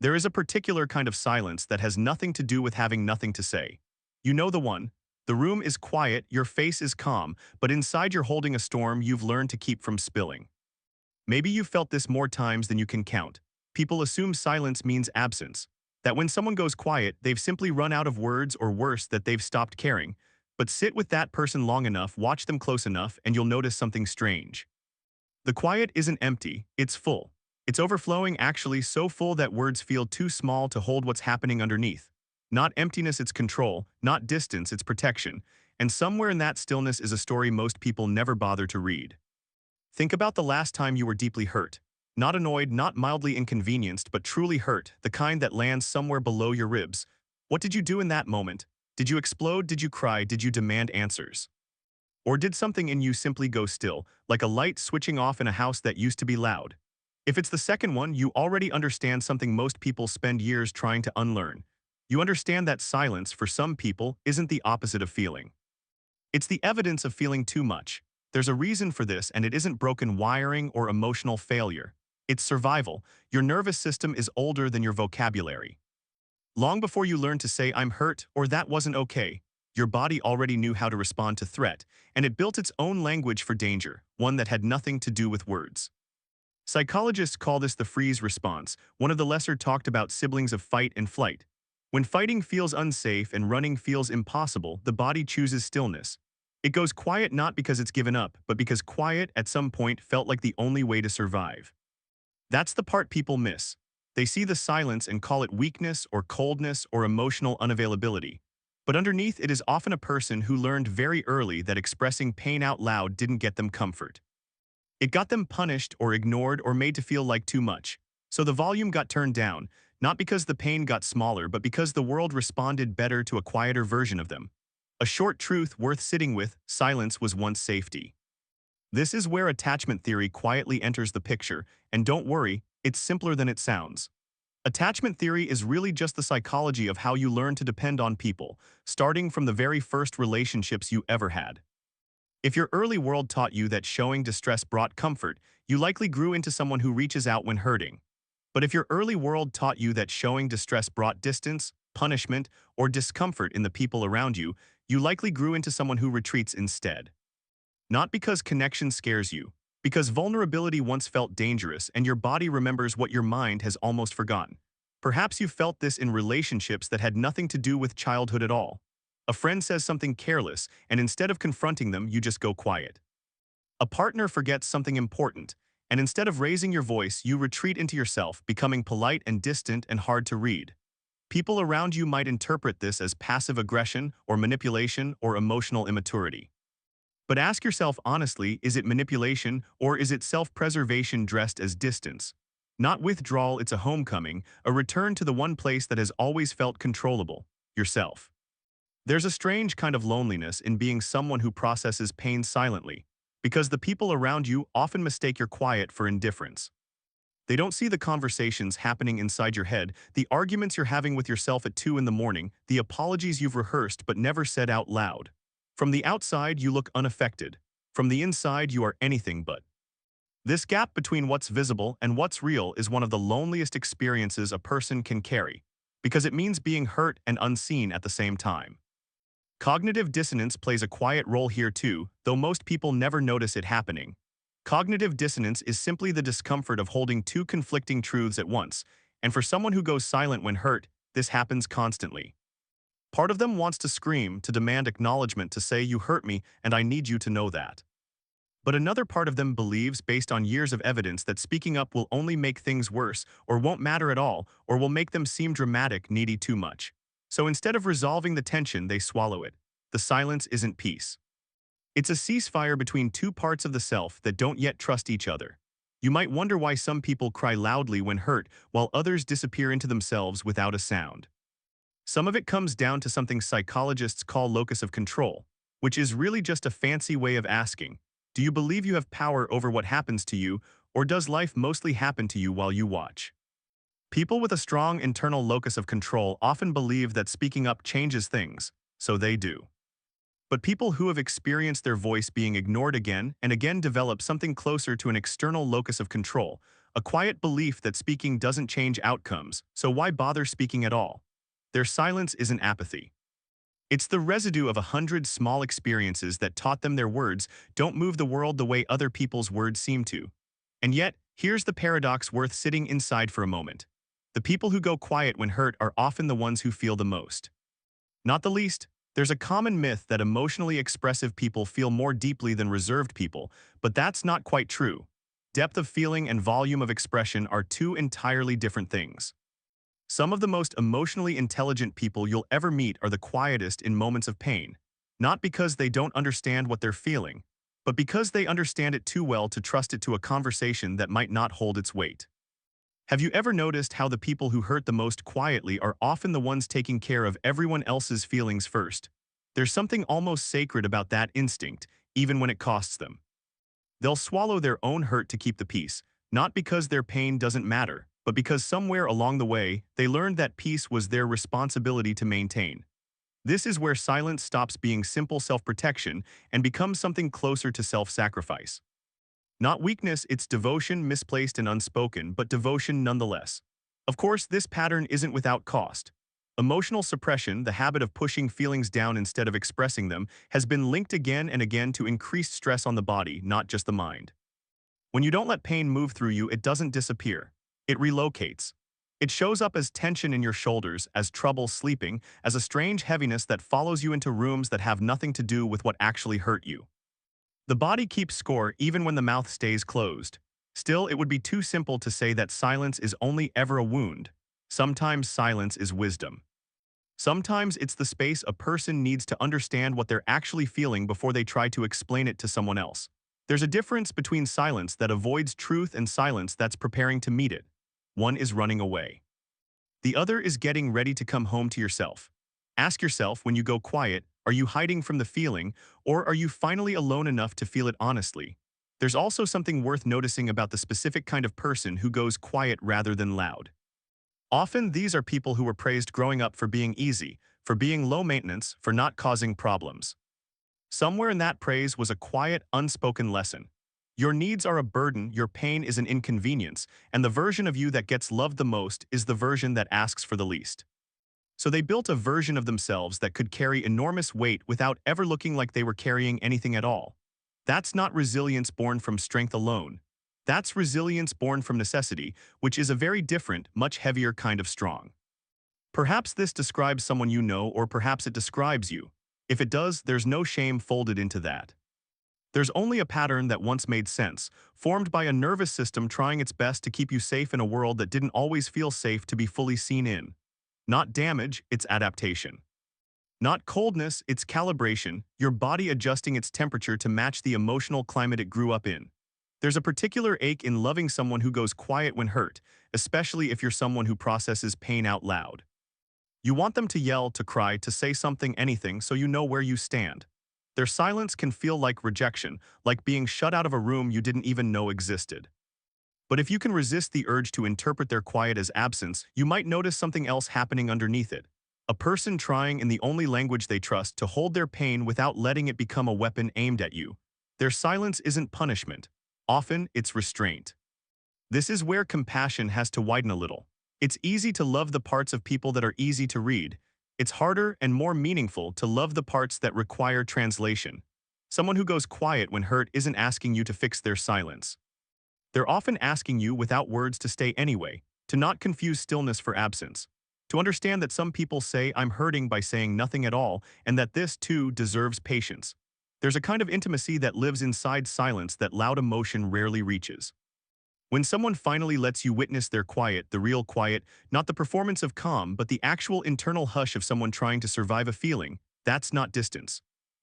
There is a particular kind of silence that has nothing to do with having nothing to say. You know the one. The room is quiet, your face is calm, but inside you're holding a storm you've learned to keep from spilling. Maybe you've felt this more times than you can count. People assume silence means absence, that when someone goes quiet, they've simply run out of words or worse, that they've stopped caring. But sit with that person long enough, watch them close enough, and you'll notice something strange. The quiet isn't empty, it's full. It's overflowing, actually so full that words feel too small to hold what's happening underneath. Not emptiness, it's control. Not distance, it's protection. And somewhere in that stillness is a story most people never bother to read. Think about the last time you were deeply hurt. Not annoyed, not mildly inconvenienced, but truly hurt, the kind that lands somewhere below your ribs. What did you do in that moment? Did you explode? Did you cry? Did you demand answers? Or did something in you simply go still, like a light switching off in a house that used to be loud? If it's the second one, you already understand something most people spend years trying to unlearn. You understand that silence, for some people, isn't the opposite of feeling. It's the evidence of feeling too much. There's a reason for this, and it isn't broken wiring or emotional failure. It's survival. Your nervous system is older than your vocabulary. Long before you learned to say "I'm hurt" or "that wasn't okay," your body already knew how to respond to threat, and it built its own language for danger, one that had nothing to do with words. Psychologists call this the freeze response, one of the lesser talked about siblings of fight and flight. When fighting feels unsafe and running feels impossible, the body chooses stillness. It goes quiet not because it's given up, but because quiet at some point felt like the only way to survive. That's the part people miss. They see the silence and call it weakness or coldness or emotional unavailability. But underneath it is often a person who learned very early that expressing pain out loud didn't get them comfort. It got them punished or ignored or made to feel like too much. So the volume got turned down, not because the pain got smaller, but because the world responded better to a quieter version of them. A short truth worth sitting with: silence was once safety. This is where attachment theory quietly enters the picture, and don't worry, it's simpler than it sounds. Attachment theory is really just the psychology of how you learn to depend on people, starting from the very first relationships you ever had. If your early world taught you that showing distress brought comfort, you likely grew into someone who reaches out when hurting. But if your early world taught you that showing distress brought distance, punishment, or discomfort in the people around you, you likely grew into someone who retreats instead. Not because connection scares you, because vulnerability once felt dangerous and your body remembers what your mind has almost forgotten. Perhaps you felt this in relationships that had nothing to do with childhood at all. A friend says something careless, and instead of confronting them, you just go quiet. A partner forgets something important, and instead of raising your voice, you retreat into yourself, becoming polite and distant and hard to read. People around you might interpret this as passive aggression or manipulation or emotional immaturity. But ask yourself honestly, is it manipulation or is it self-preservation dressed as distance? Not withdrawal, it's a homecoming, a return to the one place that has always felt controllable: yourself. There's a strange kind of loneliness in being someone who processes pain silently, because the people around you often mistake your quiet for indifference. They don't see the conversations happening inside your head, the arguments you're having with yourself at 2 in the morning, the apologies you've rehearsed but never said out loud. From the outside, you look unaffected. From the inside, you are anything but. This gap between what's visible and what's real is one of the loneliest experiences a person can carry, because it means being hurt and unseen at the same time. Cognitive dissonance plays a quiet role here too, though most people never notice it happening. Cognitive dissonance is simply the discomfort of holding two conflicting truths at once, and for someone who goes silent when hurt, this happens constantly. Part of them wants to scream, to demand acknowledgement, to say, "You hurt me, and I need you to know that." But another part of them believes, based on years of evidence, that speaking up will only make things worse, or won't matter at all, or will make them seem dramatic, needy, too much. So instead of resolving the tension, they swallow it. The silence isn't peace. It's a ceasefire between two parts of the self that don't yet trust each other. You might wonder why some people cry loudly when hurt, while others disappear into themselves without a sound. Some of it comes down to something psychologists call locus of control, which is really just a fancy way of asking, do you believe you have power over what happens to you, or does life mostly happen to you while you watch? People with a strong internal locus of control often believe that speaking up changes things, so they do. But people who have experienced their voice being ignored again and again develop something closer to an external locus of control, a quiet belief that speaking doesn't change outcomes, so why bother speaking at all? Their silence isn't apathy. It's the residue of 100 small experiences that taught them their words don't move the world the way other people's words seem to. And yet, here's the paradox worth sitting inside for a moment. The people who go quiet when hurt are often the ones who feel the most. Not the least, there's a common myth that emotionally expressive people feel more deeply than reserved people, but that's not quite true. Depth of feeling and volume of expression are two entirely different things. Some of the most emotionally intelligent people you'll ever meet are the quietest in moments of pain, not because they don't understand what they're feeling, but because they understand it too well to trust it to a conversation that might not hold its weight. Have you ever noticed how the people who hurt the most quietly are often the ones taking care of everyone else's feelings first? There's something almost sacred about that instinct, even when it costs them. They'll swallow their own hurt to keep the peace, not because their pain doesn't matter, but because somewhere along the way, they learned that peace was their responsibility to maintain. This is where silence stops being simple self-protection and becomes something closer to self-sacrifice. Not weakness, it's devotion, misplaced and unspoken, but devotion nonetheless. Of course, this pattern isn't without cost. Emotional suppression, the habit of pushing feelings down instead of expressing them, has been linked again and again to increased stress on the body, not just the mind. When you don't let pain move through you, it doesn't disappear. It relocates. It shows up as tension in your shoulders, as trouble sleeping, as a strange heaviness that follows you into rooms that have nothing to do with what actually hurt you. The body keeps score even when the mouth stays closed. Still, it would be too simple to say that silence is only ever a wound. Sometimes silence is wisdom. Sometimes it's the space a person needs to understand what they're actually feeling before they try to explain it to someone else. There's a difference between silence that avoids truth and silence that's preparing to meet it. One is running away. The other is getting ready to come home to yourself. Ask yourself when you go quiet, are you hiding from the feeling, or are you finally alone enough to feel it honestly? There's also something worth noticing about the specific kind of person who goes quiet rather than loud. Often these are people who were praised growing up for being easy, for being low maintenance, for not causing problems. Somewhere in that praise was a quiet, unspoken lesson. Your needs are a burden, your pain is an inconvenience, and the version of you that gets loved the most is the version that asks for the least. So they built a version of themselves that could carry enormous weight without ever looking like they were carrying anything at all. That's not resilience born from strength alone. That's resilience born from necessity, which is a very different, much heavier kind of strong. Perhaps this describes someone you know, or perhaps it describes you. If it does, there's no shame folded into that. There's only a pattern that once made sense, formed by a nervous system trying its best to keep you safe in a world that didn't always feel safe to be fully seen in. Not damage, it's adaptation. Not coldness, it's calibration, your body adjusting its temperature to match the emotional climate it grew up in. There's a particular ache in loving someone who goes quiet when hurt, especially if you're someone who processes pain out loud. You want them to yell, to cry, to say something, anything, so you know where you stand. Their silence can feel like rejection, like being shut out of a room you didn't even know existed. But if you can resist the urge to interpret their quiet as absence, you might notice something else happening underneath it. A person trying in the only language they trust to hold their pain without letting it become a weapon aimed at you. Their silence isn't punishment. Often, it's restraint. This is where compassion has to widen a little. It's easy to love the parts of people that are easy to read. It's harder and more meaningful to love the parts that require translation. Someone who goes quiet when hurt isn't asking you to fix their silence. They're often asking you without words to stay anyway, to not confuse stillness for absence, to understand that some people say I'm hurting by saying nothing at all, and that this too deserves patience. There's a kind of intimacy that lives inside silence that loud emotion rarely reaches. When someone finally lets you witness their quiet, the real quiet, not the performance of calm, but the actual internal hush of someone trying to survive a feeling, that's not distance.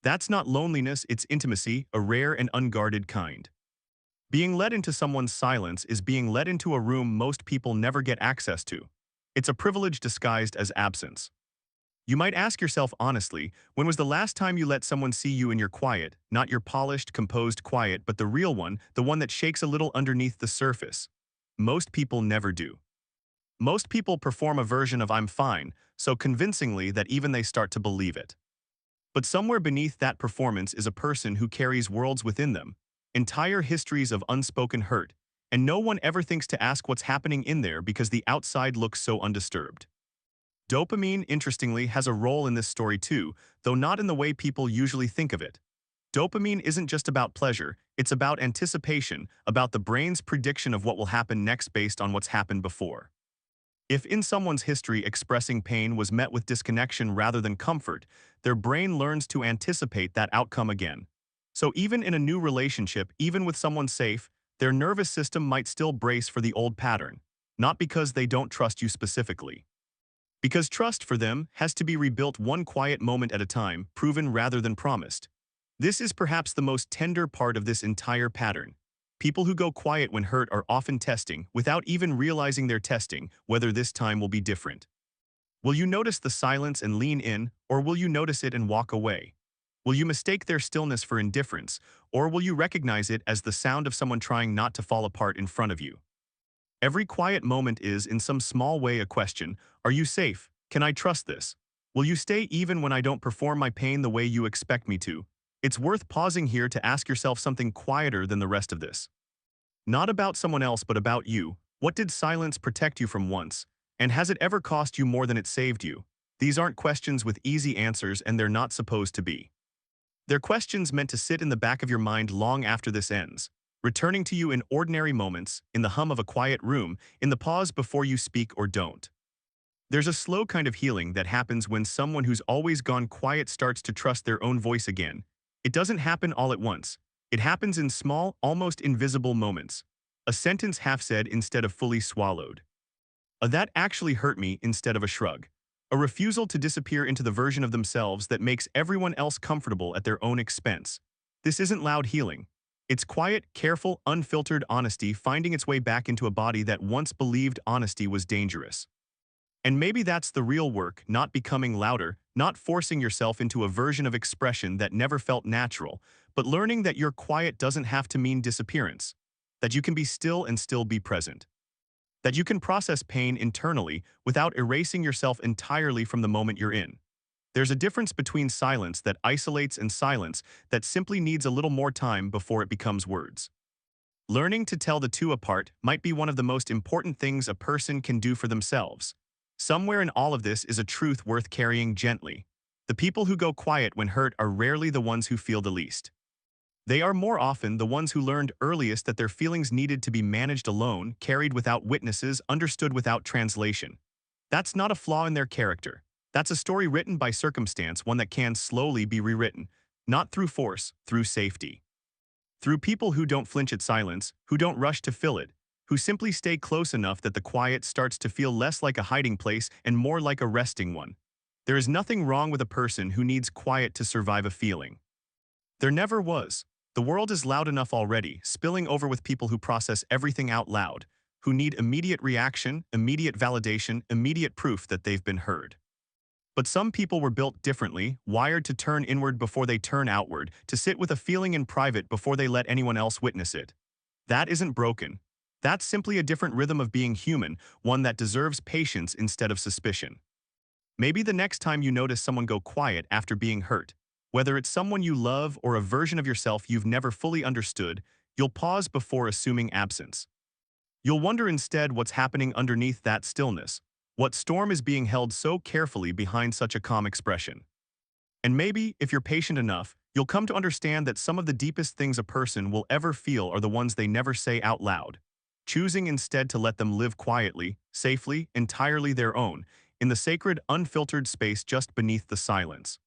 That's not loneliness, it's intimacy, a rare and unguarded kind. Being led into someone's silence is being led into a room most people never get access to. It's a privilege disguised as absence. You might ask yourself honestly, when was the last time you let someone see you in your quiet, not your polished, composed quiet, but the real one, the one that shakes a little underneath the surface? Most people never do. Most people perform a version of I'm fine, so convincingly that even they start to believe it. But somewhere beneath that performance is a person who carries worlds within them, entire histories of unspoken hurt, And no one ever thinks to ask what's happening in there because the outside looks so undisturbed. Dopamine, interestingly, has a role in this story too, though not in the way people usually think of it. Dopamine isn't just about pleasure, it's about anticipation, about the brain's prediction of what will happen next based on what's happened before. If in someone's history expressing pain was met with disconnection rather than comfort, their brain learns to anticipate that outcome again. So even in a new relationship, even with someone safe, their nervous system might still brace for the old pattern, not because they don't trust you specifically. Because trust for them has to be rebuilt one quiet moment at a time, proven rather than promised. This is perhaps the most tender part of this entire pattern. People who go quiet when hurt are often testing, without even realizing they're testing, whether this time will be different. Will you notice the silence and lean in, or will you notice it and walk away? Will you mistake their stillness for indifference, or will you recognize it as the sound of someone trying not to fall apart in front of you? Every quiet moment is, in some small way, a question. Are you safe? Can I trust this? Will you stay even when I don't perform my pain the way you expect me to? It's worth pausing here to ask yourself something quieter than the rest of this. Not about someone else, but about you. What did silence protect you from once? And has it ever cost you more than it saved you? These aren't questions with easy answers, and they're not supposed to be. They're questions meant to sit in the back of your mind long after this ends, returning to you in ordinary moments, in the hum of a quiet room, in the pause before you speak or don't. There's a slow kind of healing that happens when someone who's always gone quiet starts to trust their own voice again. It doesn't happen all at once. It happens in small, almost invisible moments. A sentence half said instead of fully swallowed. A "that actually hurt me" instead of a shrug. A refusal to disappear into the version of themselves that makes everyone else comfortable at their own expense. This isn't loud healing. It's quiet, careful, unfiltered honesty finding its way back into a body that once believed honesty was dangerous. And maybe that's the real work, not becoming louder, not forcing yourself into a version of expression that never felt natural, but learning that your quiet doesn't have to mean disappearance, that you can be still and still be present, that you can process pain internally without erasing yourself entirely from the moment you're in. There's a difference between silence that isolates and silence that simply needs a little more time before it becomes words. Learning to tell the two apart might be one of the most important things a person can do for themselves. Somewhere in all of this is a truth worth carrying gently. The people who go quiet when hurt are rarely the ones who feel the least. They are more often the ones who learned earliest that their feelings needed to be managed alone, carried without witnesses, understood without translation. That's not a flaw in their character. That's a story written by circumstance, one that can slowly be rewritten, not through force, through safety. Through people who don't flinch at silence, who don't rush to fill it, who simply stay close enough that the quiet starts to feel less like a hiding place and more like a resting one. There is nothing wrong with a person who needs quiet to survive a feeling. There never was. The world is loud enough already, spilling over with people who process everything out loud, who need immediate reaction, immediate validation, immediate proof that they've been heard. But some people were built differently, wired to turn inward before they turn outward, to sit with a feeling in private before they let anyone else witness it. That isn't broken. That's simply a different rhythm of being human, one that deserves patience instead of suspicion. Maybe the next time you notice someone go quiet after being hurt, whether it's someone you love or a version of yourself you've never fully understood, you'll pause before assuming absence. You'll wonder instead what's happening underneath that stillness. What storm is being held so carefully behind such a calm expression? And maybe, if you're patient enough, you'll come to understand that some of the deepest things a person will ever feel are the ones they never say out loud, choosing instead to let them live quietly, safely, entirely their own, in the sacred, unfiltered space just beneath the silence.